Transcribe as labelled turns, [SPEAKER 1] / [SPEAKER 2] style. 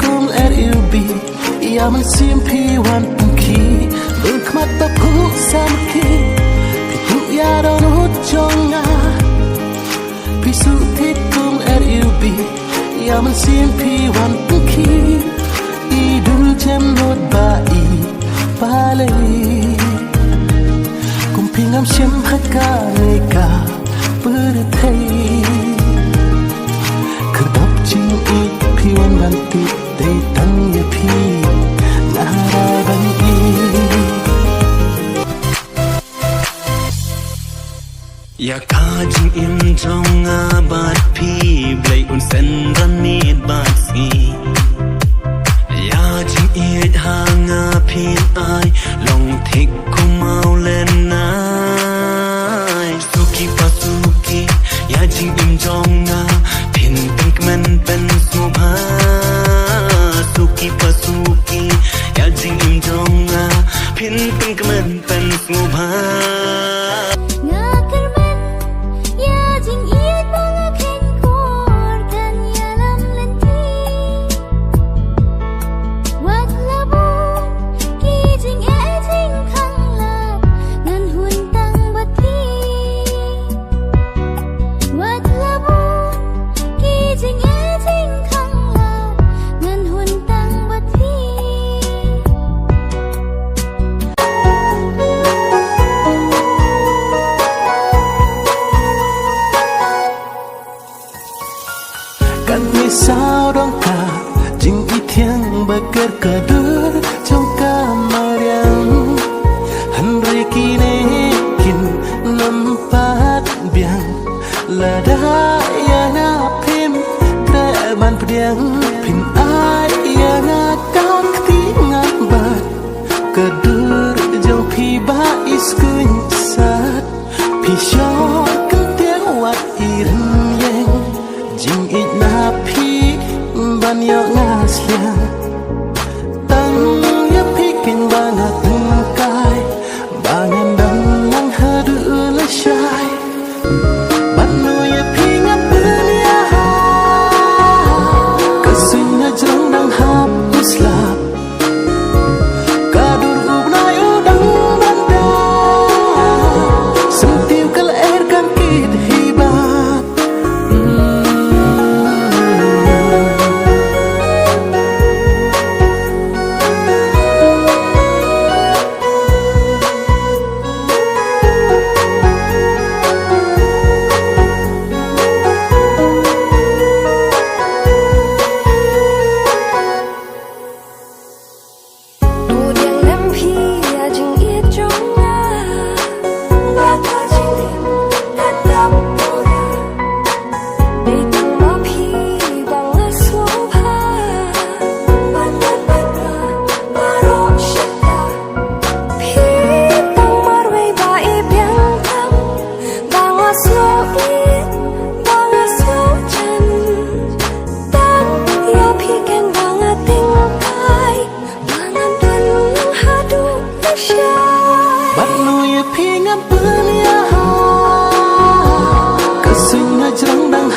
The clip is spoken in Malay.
[SPEAKER 1] cùng LUB ya man sim pi wan ki bul khmat ta phu sam ki pi tu ya don hut chonga pi su thit cùng LUB ya man sim pi wan ki I dul chem not ba I pale kum pingam shem khaka ne ka per thai khadap ching I pi wan ban ti te tang ye pi nara ban I
[SPEAKER 2] ya ka jing im trong a bat pi blai un sen ran nit bat si ya jing it hanga pin ai long thik kumau len nai suki pasuki ya jing im trong na pin pink man pen subha suki pasuki ya jing im trong na pin pink man pen subha
[SPEAKER 1] sao đong cả chính ý thiêng bờ cờ cờ đưa trong kamar yang handri kini kin nampak biang lada ya na pim kre ban pediang pin ai ya na kau ketingan bat kedur jauh pi ba iskuin sat pi syok kentiang wat irin yang jing it na pi ban yo ngas yang tang ya pi kin ban tung kai bangan dang lang hadu la shai ban no ya pi ngap ya kasin na jang dang hap uslap kadur ubnai udang banda sentiu kal air kan kit hibat kasih na jang dang